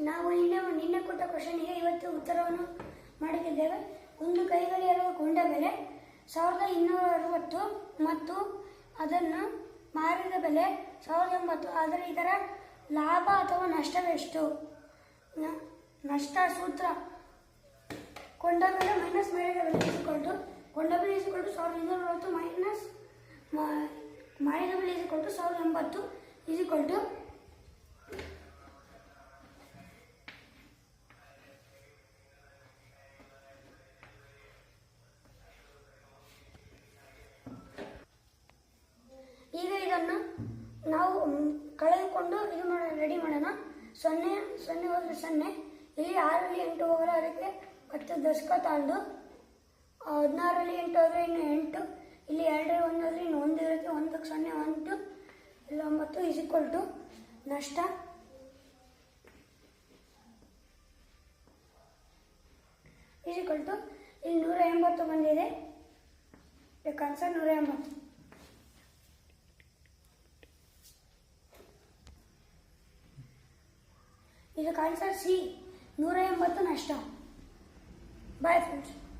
ನಾವು ನಿನ್ನೆ ಕೊಟ್ಟ ಕ್ವಶನ್ಗೆ ಇವತ್ತು ಉತ್ತರವನ್ನು ಮಾಡುತ್ತಿದ್ದೇವೆ. ಒಂದು ಕೈಗಡಿಯಾರದ ಕೊಂಡ ಬೆಲೆ 1260 ಮತ್ತು ಅದನ್ನು ಮಾರಿದ ಬೆಲೆ 1080. ಆದರೆ ಇದರ ಲಾಭ ಅಥವಾ ನಷ್ಟವೆಷ್ಟು? ನಷ್ಟ ಸೂತ್ರ ಕೊಂಡ ಬೆಲೆ ಮೈನಸ್ ಮಾರಿದ ಬೆಲೆ ಇಸಿಕೊಂಡು ಕೊಂಡ ಬೆಲೆ ಇಸಿಕೊಂಡು 1260 ಮೈನಸ್ ಮಾರಿದ ಬೆಲೆ ಇಸಿಕೊಂಡು 1080 ಇಸಿಕೊಂಡು ಈಗ ಇದನ್ನು ನಾವು ಕಳೆದುಕೊಂಡು ರೆಡಿ ಮಾಡೋಣ. 0 0 ಹೋದರೆ 0, ಇಲ್ಲಿ 6ರಲ್ಲಿ 8 ಹೋದರೆ ಅದಕ್ಕೆ 10 ದಶಕ ತಾಂಡು 16ರಲ್ಲಿ 8 ಹೋದರೆ ಇನ್ನು 8, ಇಲ್ಲಿ 2ರಲ್ಲಿ 1 ಹೋದರೆ ಇನ್ನು 1 ಇರುತ್ತೆ, 1ಕ್ಕೆ 0 1 ಇಲ್ಲಿ 9 ಇಸಿಕೊಲ್ಟು ನಷ್ಟ ಇಸಿಕೊಲ್ಟು ಇಲ್ಲಿ 180 ಬಂದಿದೆ. ಆನ್ಸರ್ 180. ಇದಕ್ಕೆ ಆನ್ಸರ್ ಸಿ 180 ನಷ್ಟ. Bye friends.